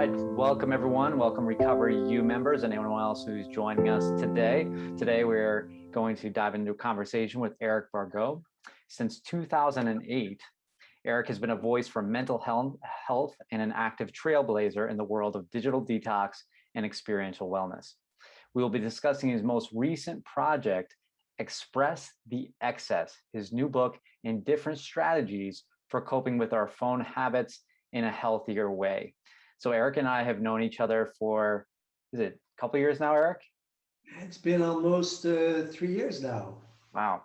right, welcome everyone. Welcome Recovery U members and anyone else who's joining us today. Today we're going to dive into a conversation with Eric Bargaud. Since 2008, Eric has been a voice for mental health and an active trailblazer in the world of digital detox and experiential wellness. We will be discussing his most recent project, Express the Excess, his new book, and different strategies for coping with our phone habits in a healthier way. So Eric and I have known each other for, is it a couple of years now, Eric? It's been almost 3 years now. Wow.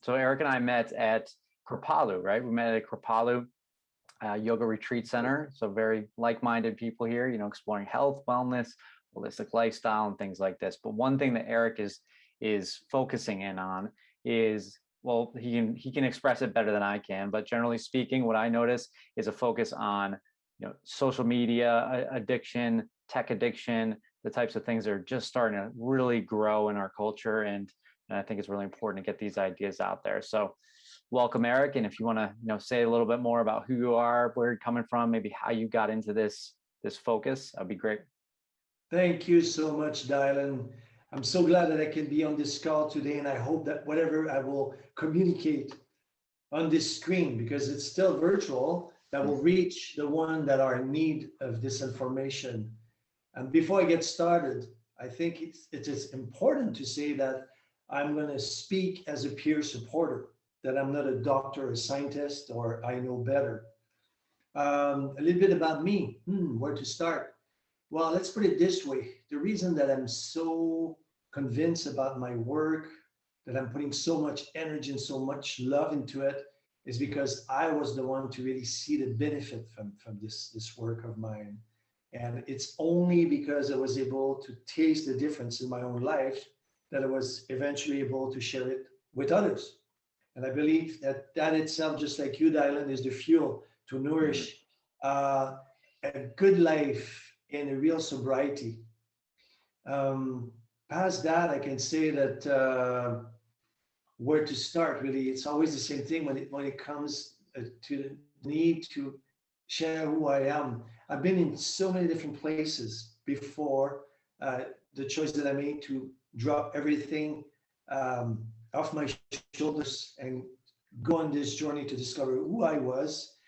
So Eric and I met at Kripalu, right? We met at Kripalu Yoga Retreat Center. So very like-minded people here, exploring health, wellness, holistic lifestyle, and things like this. But one thing that Eric is focusing in on is, well, he can express it better than I can, but generally speaking, what I notice is a focus on social media addiction, tech addiction, the types of things that are just starting to really grow in our culture. And I think it's really important to get these ideas out there. So welcome, Eric. And if you want to say a little bit more about who you are, where you're coming from, maybe how you got into this focus, that'd be great. Thank you so much, Dylan. I'm so glad that I can be on this call today, and I hope that whatever I will communicate on this screen, because it's still virtual, that will reach the one that are in need of this information. And before I get started, I think it is important to say that I'm going to speak as a peer supporter, that I'm not a doctor, a scientist, or I know better. A little bit about me, where to start? Well, let's put it this way. The reason that I'm so convinced about my work, that I'm putting so much energy and so much love into it, is because I was the one to really see the benefit from this work of mine. And it's only because I was able to taste the difference in my own life that I was eventually able to share it with others. And I believe that itself, just like you, Dylan, is the fuel to nourish a good life in a real sobriety. Past that, I can say that where to start, really, it's always the same thing when it comes to the need to share who I am. I've been in so many different places before the choice that I made to drop everything off my shoulders and go on this journey to discover who I was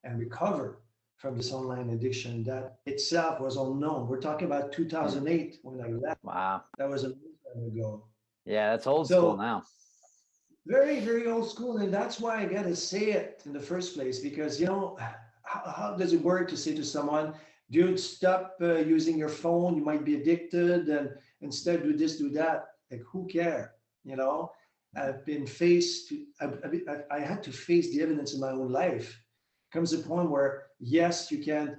and recover from this online addiction that itself was unknown. We're talking about 2008 when I left. Wow. That was a long time ago. Yeah, that's old school now. Very, very old school. And that's why I got to say it in the first place, because, how does it work to say to someone, dude, stop using your phone, you might be addicted, and instead do this, do that. Like, who cares? I've been I had to face the evidence in my own life. Comes a point where, yes, you can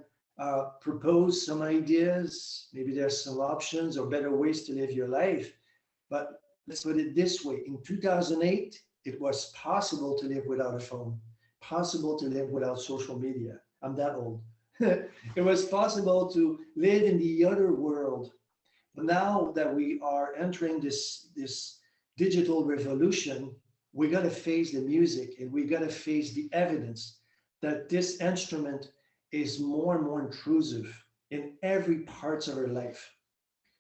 propose some ideas, maybe there's some options or better ways to live your life. But let's put it this way. In 2008, it was possible to live without a phone, possible to live without social media. I'm that old. It was possible to live in the other world. But now that we are entering this digital revolution, we got to face the music and we got to face the evidence that this instrument is more and more intrusive in every parts of our life.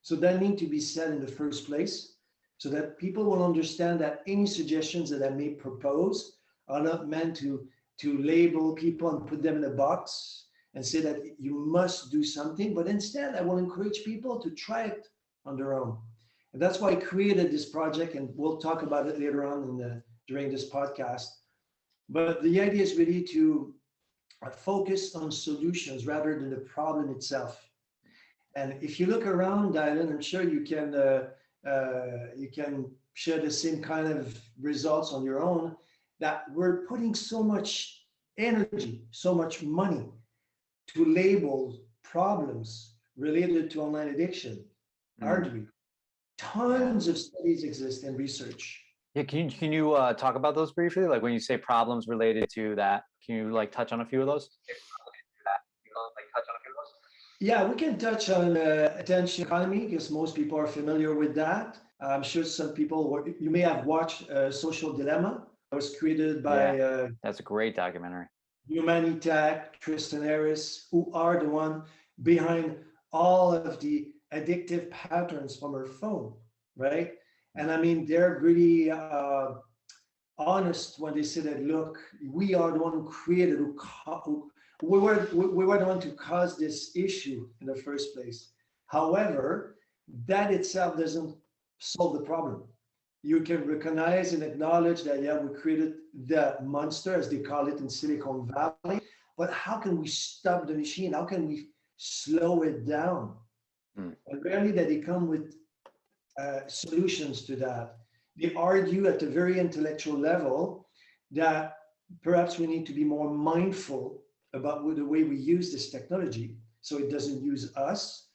So that needs to be said in the first place, so that people will understand that any suggestions that I may propose are not meant to label people and put them in a box and say that you must do something, but instead I will encourage people to try it on their own. And that's why I created this project, and we'll talk about it later on during this podcast. But the idea is really to focus on solutions rather than the problem itself. And if you look around, Dylan, I'm sure you can share the same kind of results on your own, that we're putting so much energy, so much money to label problems related to online addiction, aren't we? Tons of studies exist and research. Yeah, can you talk about those briefly? Like when you say problems related to that, can you touch on a few of those? Yeah, we can touch on attention economy because most people are familiar with that. I'm sure some people, you may have watched Social Dilemma. It was created by... that's a great documentary. Humanitech, Tristan Harris, who are the one behind all of the addictive patterns from her phone, right? And I mean, they're really honest when they say that, look, we are the one who created, we were the one to cause this issue in the first place. However, that itself doesn't solve the problem. You can recognize and acknowledge that, yeah, we created the monster, as they call it in Silicon Valley, but how can we stop the machine? How can we slow it down? Mm. And rarely that they come with solutions to that. They argue at a very intellectual level that perhaps we need to be more mindful about the way we use this technology so it doesn't use us,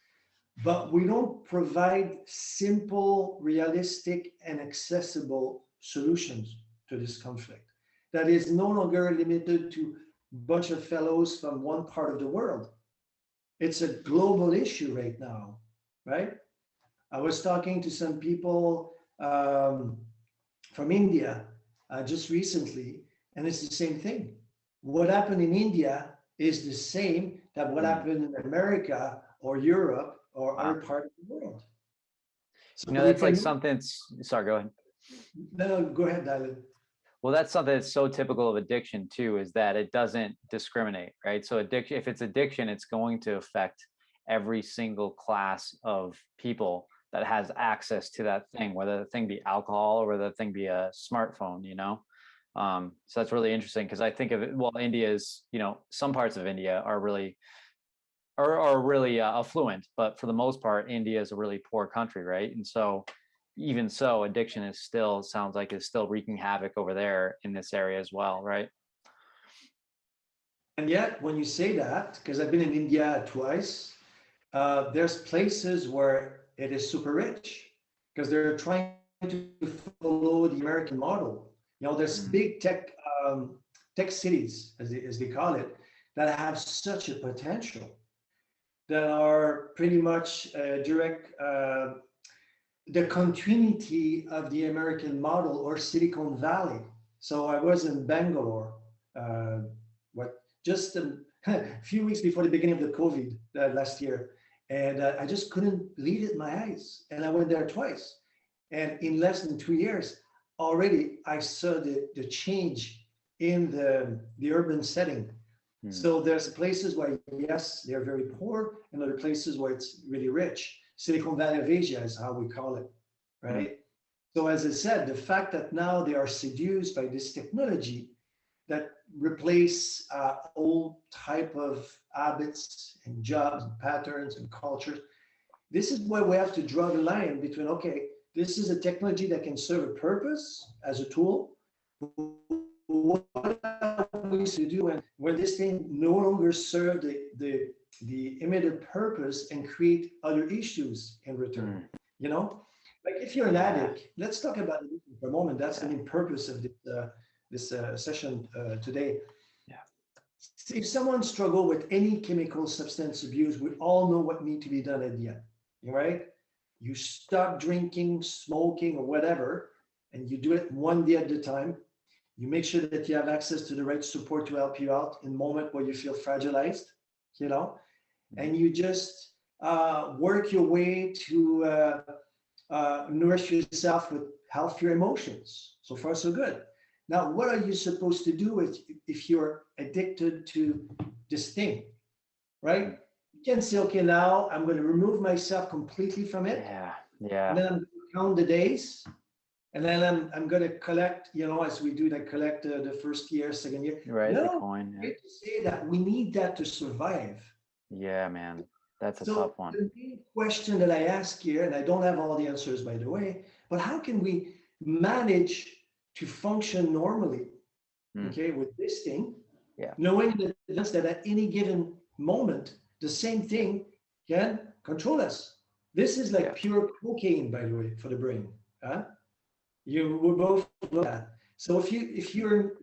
but we don't provide simple, realistic, and accessible solutions to this conflict that is no longer limited to a bunch of fellows from one part of the world. It's a global issue right now, right? I was talking to some people from India just recently, and it's the same thing. What happened in India is the same that what happened in America or Europe or other part of the world. So that's like something. Sorry, go ahead. No, go ahead, Dylan. Well, that's something that's so typical of addiction too, is that it doesn't discriminate, right? So addiction, if it's addiction, it's going to affect every single class of people that has access to that thing, whether the thing be alcohol or whether the thing be a smartphone, so that's really interesting, because I think of it, well, India is, some parts of India are really affluent, but for the most part, India is a really poor country, right? And so even so, addiction is still, sounds like, is still wreaking havoc over there in this area as well, right? And yet, when you say that, because I've been in India twice, there's places where it is super rich because they're trying to follow the American model. There's big tech cities, as they call it, that have such a potential, that are pretty much direct the continuity of the American model or Silicon Valley. So I was in Bangalore, just a few weeks before the beginning of the COVID last year, and I just couldn't believe it in my eyes. And I went there twice, and in less than 2 years, already I saw the change in the urban setting. So there's places where, yes, they're very poor, and other places where it's really rich. Silicon Valley of Asia is how we call it, right? So as I said, the fact that now they are seduced by this technology that replace old type of habits and jobs and patterns and cultures, this is where we have to draw the line between, okay, this is a technology that can serve a purpose as a tool. What are we to do when this thing no longer serves the immediate purpose and create other issues in return? Like if you're an addict, let's talk about it for a moment. That's the main purpose of this session today. If someone struggles with any chemical substance abuse, we all know what needs to be done at the end, right? You stop drinking, smoking, or whatever, and you do it one day at a time. You make sure that you have access to the right support to help you out in a moment where you feel fragilized, and you just work your way to nourish yourself with healthier emotions. So far, so good. Now, what are you supposed to do if you're addicted to this thing, right? You can say, okay, now I'm going to remove myself completely from it. And then I'm going to count the days. And then I'm going to collect, as we do, collect the first year, second year. Right, the coin. To say that we need that to survive. Yeah, man, that's a tough one. The main question that I ask here, and I don't have all the answers, by the way, but how can we manage to function normally, with this thing, knowing in advance that at any given moment, the same thing can control us? This is like pure cocaine, by the way, for the brain. You will both know that. So if you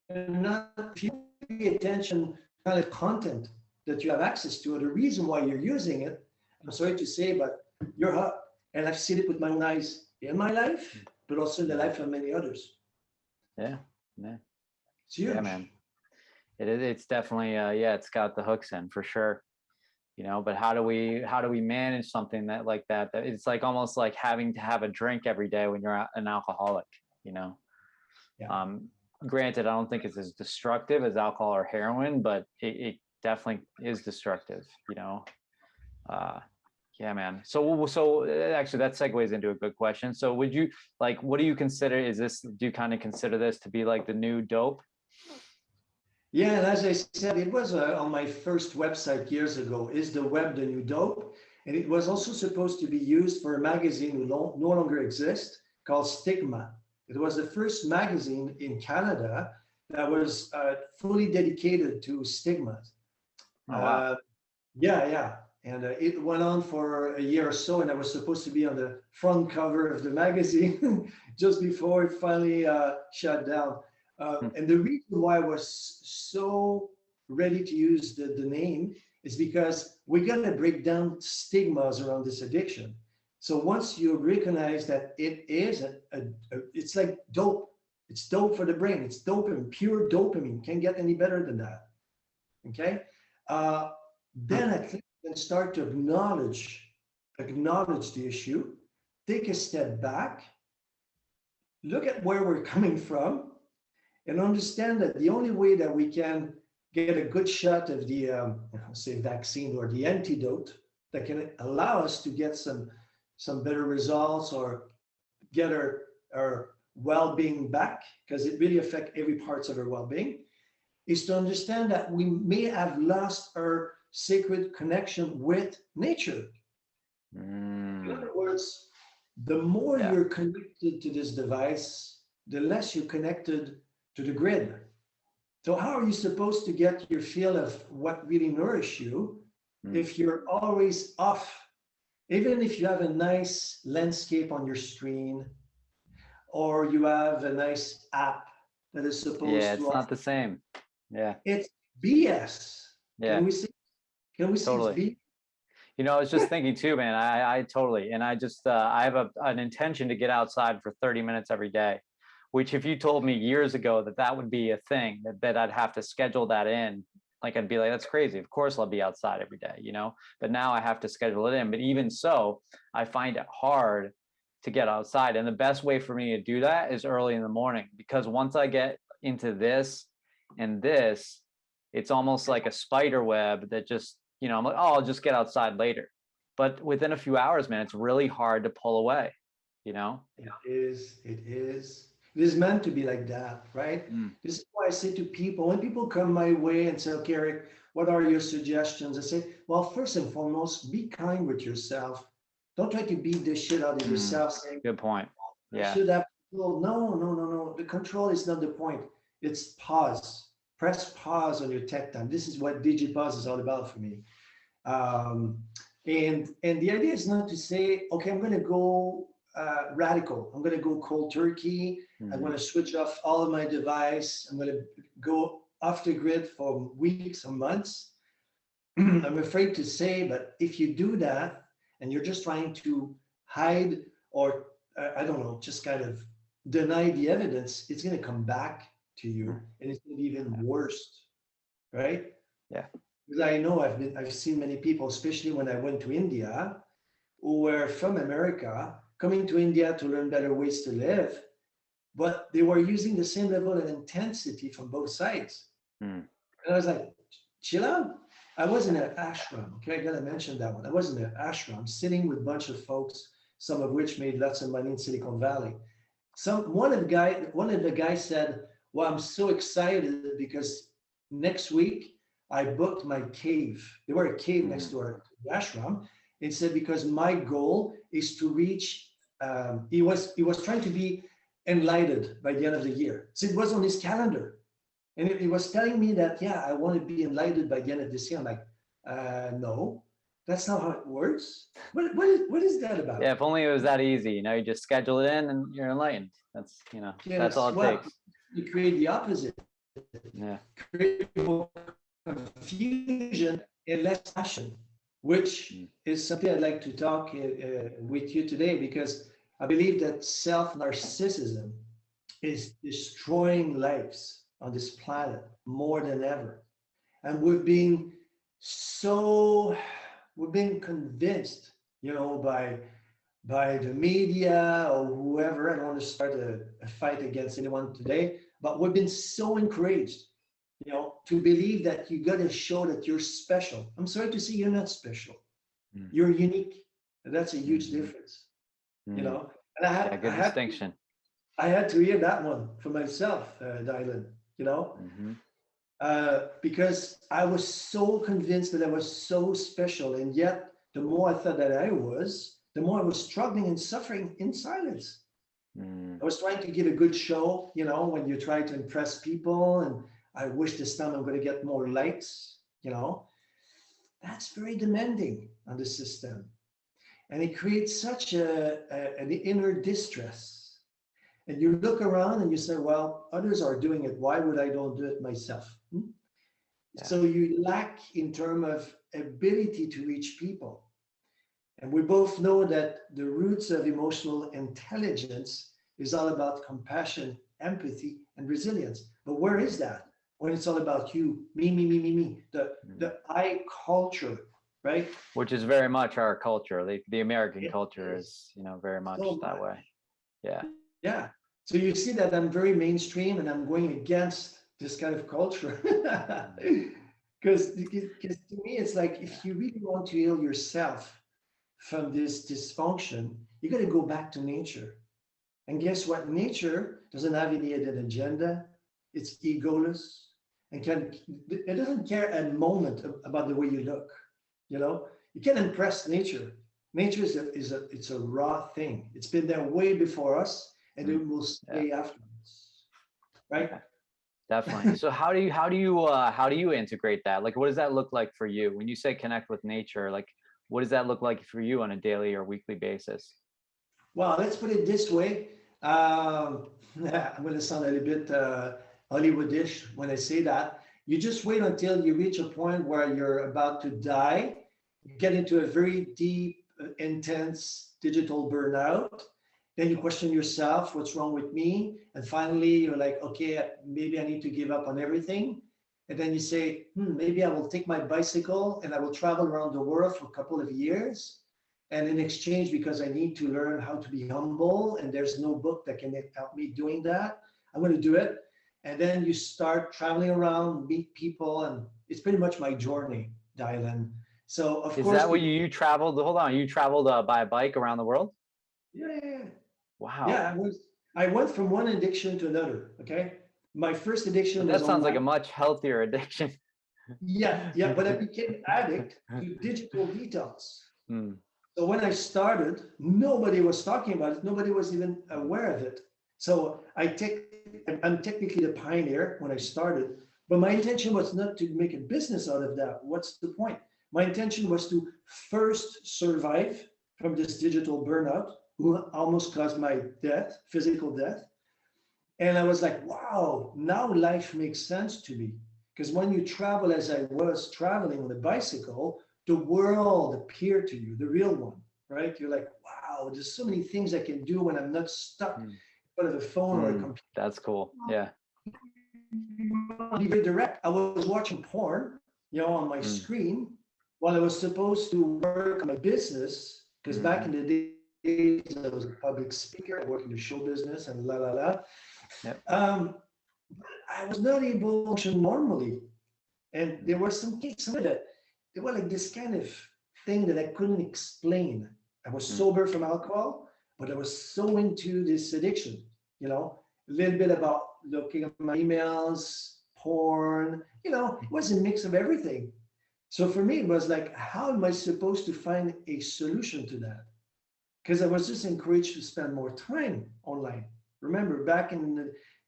pay attention kind of content that you have access to, or the reason why you're using it, I'm sorry to say, but you're hooked. And I've seen it with my own eyes in my life, but also in the life of many others. Yeah. It's huge. Yeah, man. It's definitely yeah, it's got the hooks in for sure. But how do we manage something that like that it's like almost like having to have a drink every day when you're an alcoholic, you know? Yeah. Granted, I don't think it's as destructive as alcohol or heroin, but it definitely is destructive, uh yeah, man. So actually that segues into a good question. So would you like, what do you consider, do you kind of consider this to be like the new dope? Yeah, and as I said, it was on my first website years ago, Is the Web the New Dope? And it was also supposed to be used for a magazine who no longer exists called Stigma. It was the first magazine in Canada that was fully dedicated to stigmas. Oh wow. Uh, yeah, yeah. And it went on for a year or so, and I was supposed to be on the front cover of the magazine just before it finally shut down. Hmm. And the reason why I was so ready to use the name is because we got to break down stigmas around this addiction. So once you recognize that it is it's like dope. It's dope for the brain. It's dopamine, pure dopamine. Can't get any better than that. Okay. Uh, Hmm. then I think you can start to acknowledge the issue, take a step back, look at where we're coming from, and understand that the only way that we can get a good shot of the say vaccine or the antidote that can allow us to get some better results or get our well-being back, because it really affects every parts of our well-being, is to understand that we may have lost our sacred connection with nature. In Mm, other words, the more yeah. you're connected to this device, the less you're connected to the grid. So how are you supposed to get your feel of what really nourish you Mm. if you're always off? Even if you have a nice landscape on your screen, or you have a nice app that is Yeah, supposed to it's offer, not the same. Yeah. it's BS. Yeah, Can we see? Can we see it's totally. BS? I was just thinking too, man. I totally, and I just I have an intention to get outside for 30 minutes every day, which if you told me years ago that that would be a thing, that I'd have to schedule that in, like I'd be like, that's crazy. Of course I'll be outside every day. But now I have to schedule it in. But even so, I find it hard to get outside. And the best way for me to do that is early in the morning, because once I get into this and this, it's almost like a spider web that just, I'm like, oh, I'll just get outside later. But within a few hours, man, it's really hard to pull away, you know? It is. It is. It is meant to be like that, right? Mm. This is why I say to people, when people come my way and say, okay, Eric, what are your suggestions? I say, well, first and foremost, be kind with yourself. Don't try to beat the shit out of Mm. yourself saying, Good point. I Yeah. should have control. No, no, no, no. The control is not the point. It's pause. Press pause on your tech time. This is what DigiPause is all about for me. Um, and the idea is not to say, okay, I'm going to go radical. I'm going to go cold turkey. I'm going Mm. to switch off all of my device. I'm going to go off the grid for weeks or months. I'm afraid to say, but if you do that and you're just trying to hide or I don't know, just kind of deny the evidence, it's going to come back to you Mm. and it's going to be even Yeah. worse, right? Yeah. Because I know I've seen many people, especially when I went to India, who were from America, coming to India to learn better ways to live, but they were using the same level of intensity from both sides. Mm. And I was like, chill out. I was in Yeah. an ashram. Okay, I gotta mention that one. I was in an ashram sitting with a bunch of folks, some of which made lots of money in Silicon Valley. One of the guys said, well, I'm so excited because next week I booked my cave. There were a cave next Mm. to our ashram. It said because my goal is to reach. He was trying to be enlightened by the end of the year. So it was on his calendar, and he was telling me that yeah, I want to be enlightened by the end of this year. I'm like, no, that's not how it works. What is that Yeah. about? If only it was that easy, you just schedule it in and you're enlightened. That's all Guess it what? takes. You create the opposite. Yeah. Create more confusion and less passion, which Mm. is something I'd like to talk with you today because I believe that self narcissism is destroying lives. on this planet more than ever. And we've been convinced, by the media or whoever. I don't want to start a fight against anyone today, but we've been so encouraged, to believe that you got to show that you're special. I'm sorry to say you're not special. Mm. You're unique. And that's a huge Mhm. difference, Mm. And Yeah, good distinction. I had to hear that one for myself, Dylan, Hmm. because I was so convinced that I was so special. And yet, the more I thought that I was, the more I was struggling and suffering in silence. Mm. I was trying to give a good show, when you try to impress people. And I wish this time I'm going to get more likes, that's very demanding on the system. And it creates such an inner distress. And you look around and you say, well, others are doing it. Why would I don't do it myself? Yeah. So you lack in terms of ability to reach people. And we both know that the roots of emotional intelligence is all about compassion, empathy, and resilience. But where is that? When it's all about you, me, Mm. the I culture, right? Which is very much our culture. The American It culture is is, very much so that much. way. Yeah. Yeah. So you see that I'm very mainstream and I'm going against this kind of culture. Mm. Because to me, it's like Yeah. if you really want to heal yourself from this dysfunction, you got to go back to nature. And guess what? Nature doesn't have any hidden agenda. It's egoless and it doesn't care a moment about the way you look. You can impress nature. Nature it's a raw thing. It's been there way before us, and Mm. it will Yeah. stay after us, right? Yeah. Definitely. So how do you integrate that? Like, what does that look like for you when you say connect with nature? Like, what does that look like for you on a daily or weekly basis? Well, let's put it this way. I'm going to sound a little bit Hollywoodish when I say that. You just wait until you reach a point where you're about to die, you get into a very deep, intense digital burnout. Then you question yourself, what's wrong with me? And finally, you're like, okay, maybe I need to give up on everything. And then you say, maybe I will take my bicycle and I will travel around the world for a couple of years. And in exchange, because I need to learn how to be humble, and there's no book that can help me doing that, I'm going to do it. And then you start traveling around, meet people, and it's pretty much my journey, Dylan. So of Is course, that what people, you traveled? Hold on, you traveled by bike around the world? yeah, Wow. yeah. I went from one addiction to another. Okay, my first But addiction was that sounds like a online. much healthier addiction. Yeah, yeah. But I became addict to digital detox. Hmm. So when I started, nobody was talking about it. Nobody was even aware of it. So I'm technically the pioneer when I started, but my intention was not to make a business out of that. What's the point? My intention was to first survive from this digital burnout, who almost caused my death, physical death. And I was like, wow, now life makes sense to me. Because when you travel, as I was traveling on a bicycle, the world appeared to you, the real one, right? You're like, wow, there's so many things I can do when I'm not stuck Hmm. in front of a phone or a Hmm. computer. That's cool. Yeah. Be very direct. I was watching porn, on my Hmm. screen while I was supposed to work on my business. Because back Hmm. in the days, I was a public speaker, I worked in the show business and la la la. Yep. Um, I was not able to function normally. And Hmm. there were some of that, they were like this kind of thing that I couldn't explain. I was Hmm. sober from alcohol, but I was so into this addiction, a little bit about looking at my emails, porn, it was a mix of everything. So for me, it was like, how am I supposed to find a solution to that? Because I was just encouraged to spend more time online. Remember back in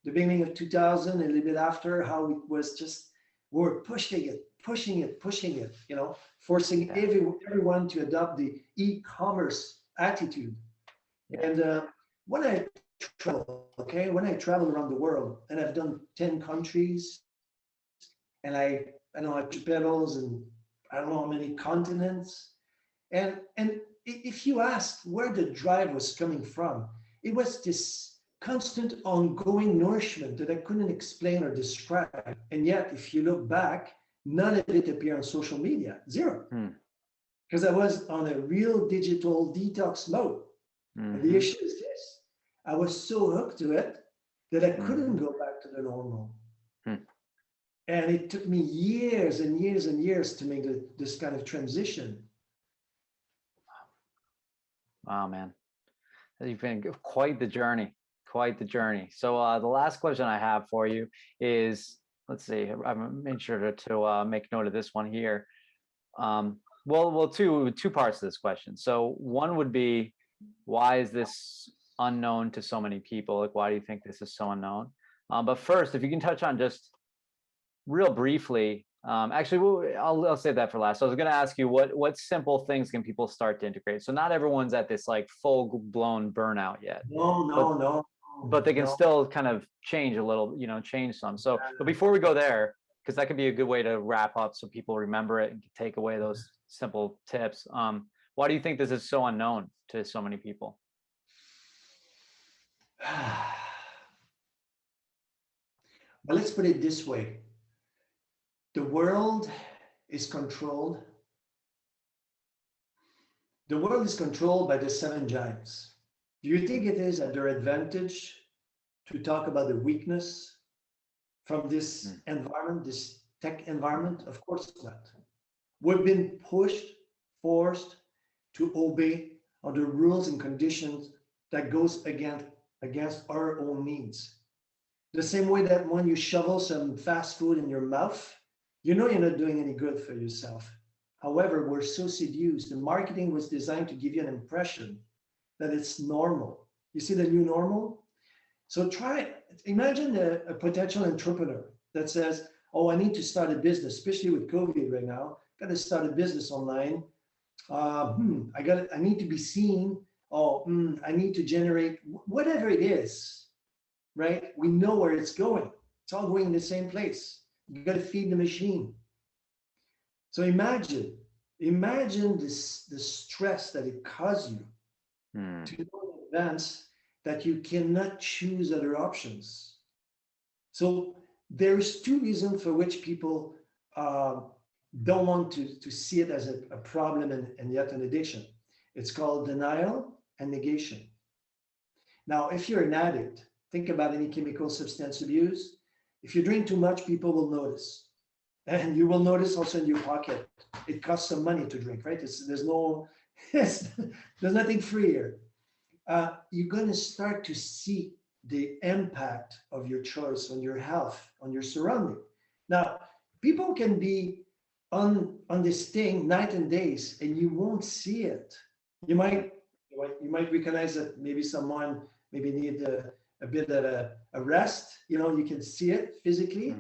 the beginning of 2000, a little bit after, how it was just, we're pushing it, forcing Yeah. everyone to adopt the e-commerce attitude. Yeah. And when I when I travel around the world, and I've done 10 countries, and I know I push pedals and I don't know how many continents, and if you ask where the drive was coming from, it was this constant ongoing nourishment that I couldn't explain or describe. And yet, if you look back, none of it appeared on social media, zero. Because I was on a real digital detox mode. And the issue is this: I was so hooked to it that I couldn't go back to the normal. And it took me years and years and years to make this kind of transition. Wow, man. You've been quite the journey, quite the journey. So the last question I have for you is, let's see, I've made sure to make note of this one here. Well, two parts to this question. So one would be, why is this unknown to so many people? Like, why do you think this is so unknown? But first, if you can touch on just real briefly, actually, I'll save that for last. So I was going to ask you, what simple things can people start to integrate? So not everyone's at this like full blown burnout yet. No. But they can still kind of change a little, change some. So, but before we go there, because that could be a good way to wrap up so people remember it and take away those simple tips. Why do you think this is so unknown to so many people? Well, let's put it this way. The world is controlled. The world is controlled by the seven giants. Do you think it is at their advantage to talk about the weakness from this environment, this tech environment? Of course not. We've been pushed, forced to obey under rules and conditions that goes against our own needs. The same way that when you shovel some fast food in your mouth, you know you're not doing any good for yourself. However, we're so seduced. The marketing was designed to give you an impression that it's normal. You see the new normal? So imagine a potential entrepreneur that says, oh, I need to start a business, especially with COVID right now. Got to start a business online. I need to be seen. I need to generate whatever it is, right? We know where it's going. It's all going in the same place. You got to feed the machine. So imagine the stress that it causes you to know in advance that you cannot choose other options. So there's two reasons for which people don't want to see it as a problem and yet an addiction. It's called denial and negation. Now, if you're an addict, think about any chemical substance abuse. If you drink too much, people will notice. And you will notice also in your pocket, it costs some money to drink, right? There's nothing free here. You're going to start to see the impact of your choice on your health, on your surrounding. Now, people can be on this thing night and days, and you won't see it. You might recognize that maybe someone need a bit of a rest. You can see it physically,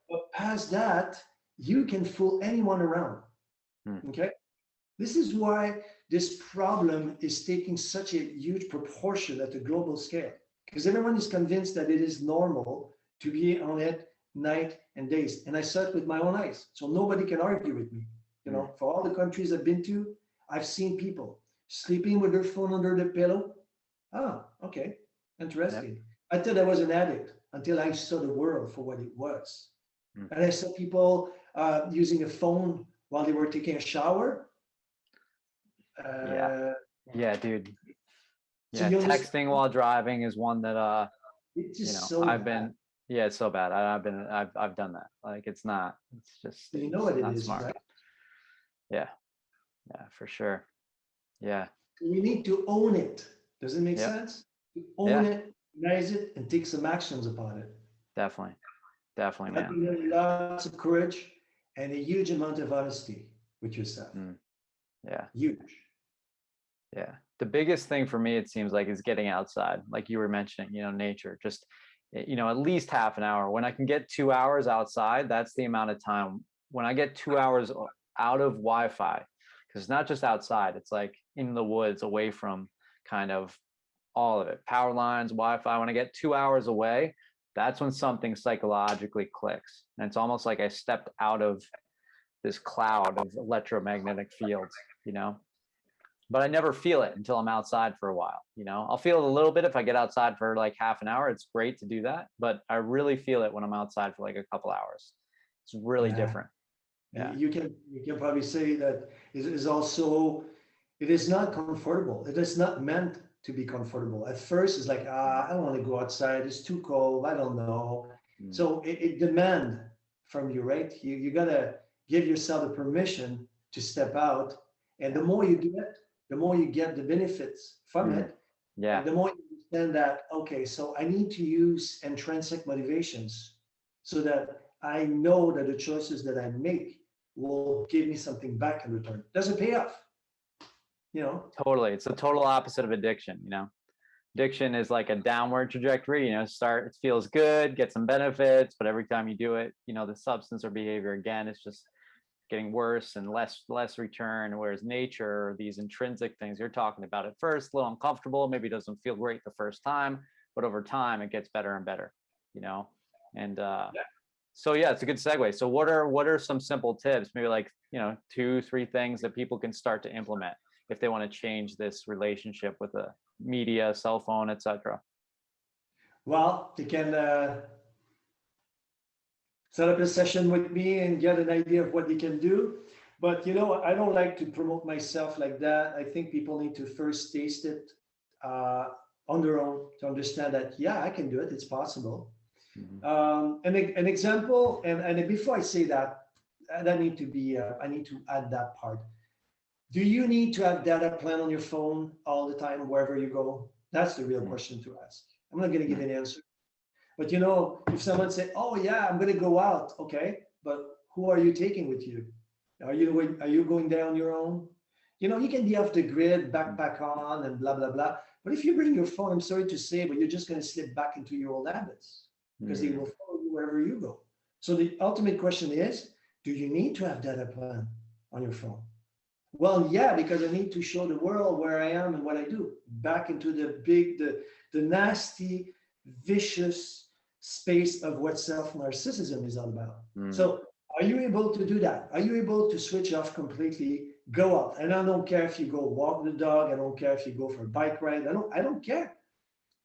but past that, you can fool anyone around. Okay, this is why this problem is taking such a huge proportion at the global scale, because everyone is convinced that it is normal to be on it night and days. And I saw it with my own eyes, so nobody can argue with me. For all the countries I've been to, I've seen people sleeping with their phone under the pillow. Okay, interesting. Yep. I thought I was an addict until I saw the world for what it was. And I saw people using a phone while they were taking a shower. Yeah, dude. So yeah, texting while driving is one that it's just so I've been. Yeah, it's so bad. I've done that. Like, it's just what it is, smart. right? Yeah, for sure. Yeah. We need to own it. Does it make sense? To own it, recognize it, and take some actions upon it. Definitely, man. I think there's lots of courage and a huge amount of honesty with yourself. Yeah. Huge. Yeah. The biggest thing for me, it seems like, is getting outside. Like you were mentioning, nature, just, at least half an hour. When I can get 2 hours outside, that's the amount of time. When I get 2 hours out of Wi-Fi, because it's not just outside, it's like in the woods, away from kind of all of it, power lines, Wi-Fi. When I get 2 hours away, that's when something psychologically clicks. And it's almost like I stepped out of this cloud of electromagnetic fields, but I never feel it until I'm outside for a while. I'll feel it a little bit if I get outside for like half an hour. It's great to do that, but I really feel it when I'm outside for like a couple hours. It's really Yeah. different. Yeah. You can probably say that it is also, it is not comfortable. It is not meant to be comfortable. At first, it's like, I don't want to go outside. It's too cold. I don't know. Mm. So it demand from you, right? You gotta give yourself the permission to step out. And the more you do it, the more you get the benefits from Mm. it. Yeah. And the more you understand that, okay, so I need to use intrinsic motivations so that I know that the choices that I make will give me something back in return. Doesn't pay off, you know? Totally. It's the total opposite of addiction. Addiction is like a downward trajectory. It feels good, get some benefits, but every time you do it, the substance or behavior again, it's just getting worse and less return. Whereas nature, these intrinsic things you're talking about, at first a little uncomfortable, maybe it doesn't feel great the first time, but over time it gets better and better. And so yeah, it's a good segue. So what are some simple tips, maybe like 2-3 things that people can start to implement if they want to change this relationship with the media, cell phone, etc.? Well, they can set up a session with me and get an idea of what they can do. But I don't like to promote myself like that. I think people need to first taste it on their own to understand that, yeah, I can do it. It's possible. Mm-hmm. An example, and before I say that, I need to add that part. Do you need to have data plan on your phone all the time, wherever you go? That's the real question to ask. I'm not going to give an answer. But if someone say, "Oh yeah, I'm going to go out," okay, but who are you taking with you? Are you going there on your own? You can be off the grid, backpack on, and blah blah blah. But if you bring your phone, I'm sorry to say, but you're just going to slip back into your old habits because they will follow you wherever you go. So the ultimate question is, do you need to have data plan on your phone? Well, yeah, because I need to show the world where I am and what I do. Back into the nasty, vicious space of what self-narcissism is all about. So are you able to do that? Are you able to switch off completely, go out? And I don't care if you go walk the dog. I don't care if you go for a bike ride. I don't care.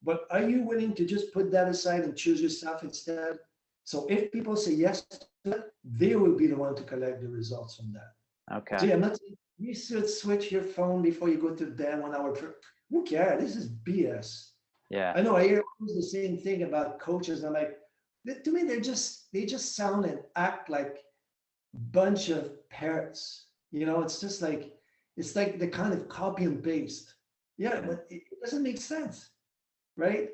But are you willing to just put that aside and choose yourself instead? So if people say yes to it, they will be the one to collect the results from that. Okay. See, I'm not saying you should switch your phone before you go to bed 1 hour. Who cares? This is BS. Yeah. I know I hear the same thing about coaches. I'm like, to me, they just sound and act like a bunch of parrots. It's just like, it's like the kind of copy and paste. Yeah, but it doesn't make sense, right?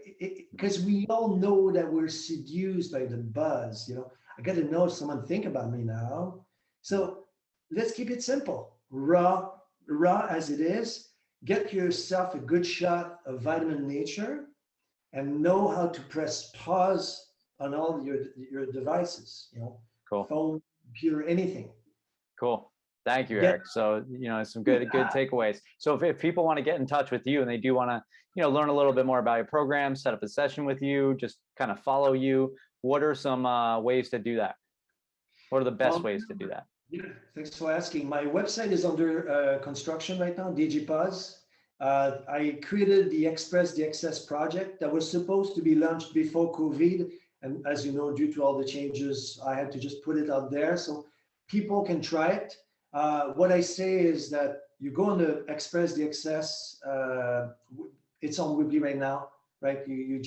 Because we all know that we're seduced by the buzz. I got to know if someone think about me now. So let's keep it simple. Raw as it is, get yourself a good shot of vitamin nature and know how to press pause on all your devices, Cool. phone, computer, anything. Cool. Thank you, Eric. So, some good takeaways. So if people want to get in touch with you and they do want to, learn a little bit more about your program, set up a session with you, just kind of follow you, what are some ways to do that? What are the best ways to do that? Yeah, thanks for asking. My website is under construction right now, DigiPause. I created the Express the Access project that was supposed to be launched before COVID. And as you know, due to all the changes, I had to just put it out there so people can try it. What I say is that you go on the Express the Access, it's on Weebly right now, right? You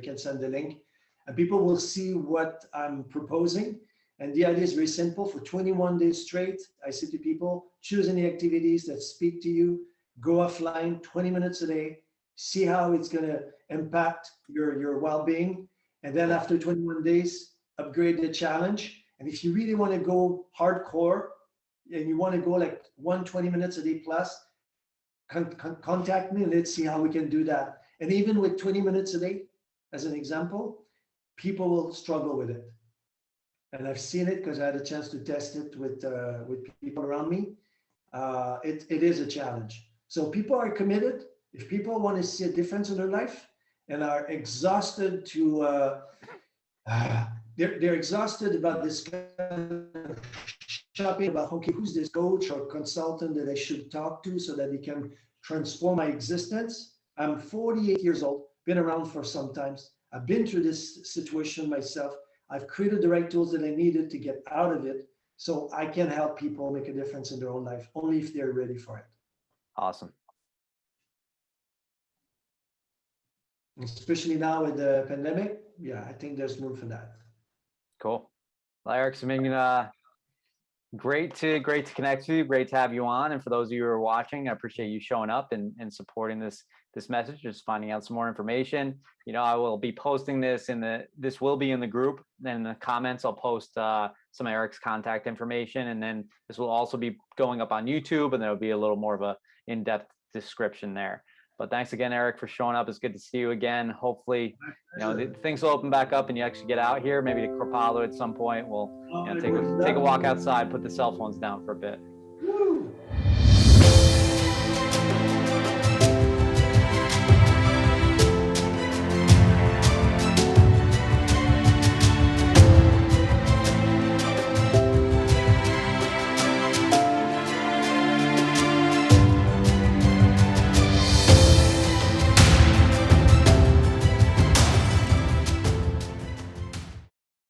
can send the link and people will see what I'm proposing. And the idea is very simple. For 21 days straight, I say to people, choose any activities that speak to you, go offline 20 minutes a day, see how it's going to impact your well-being. And then after 21 days, upgrade the challenge. And if you really want to go hardcore and you want to go like 120 minutes a day plus, contact me and let's see how we can do that. And even with 20 minutes a day, as an example, people will struggle with it. And I've seen it because I had a chance to test it with people around me. It is a challenge. So people are committed. If people want to see a difference in their life and are exhausted they're exhausted about this kind of shopping about, okay, who's this coach or consultant that I should talk to so that they can transform my existence. I'm 48 years old, been around for some times. I've been through this situation myself. I've created the right tools that I needed to get out of it so I can help people make a difference in their own life, only if they're ready for it. Awesome. Especially now with the pandemic, yeah, I think there's room for that. Cool. Well, Eric, it's been great to connect with you. Great to have you on. And for those of you who are watching, I appreciate you showing up and supporting this message, just finding out some more information. You know, I will be posting this this will be in the group. Then in the comments, I'll post some of Eric's contact information. And then this will also be going up on YouTube, and there'll be a little more of a in-depth description there. But thanks again, Eric, for showing up. It's good to see you again. Hopefully, you know, things will open back up and you actually get out here, maybe to Kripalu at some point. We'll take a walk outside, put the cell phones down for a bit. Woo!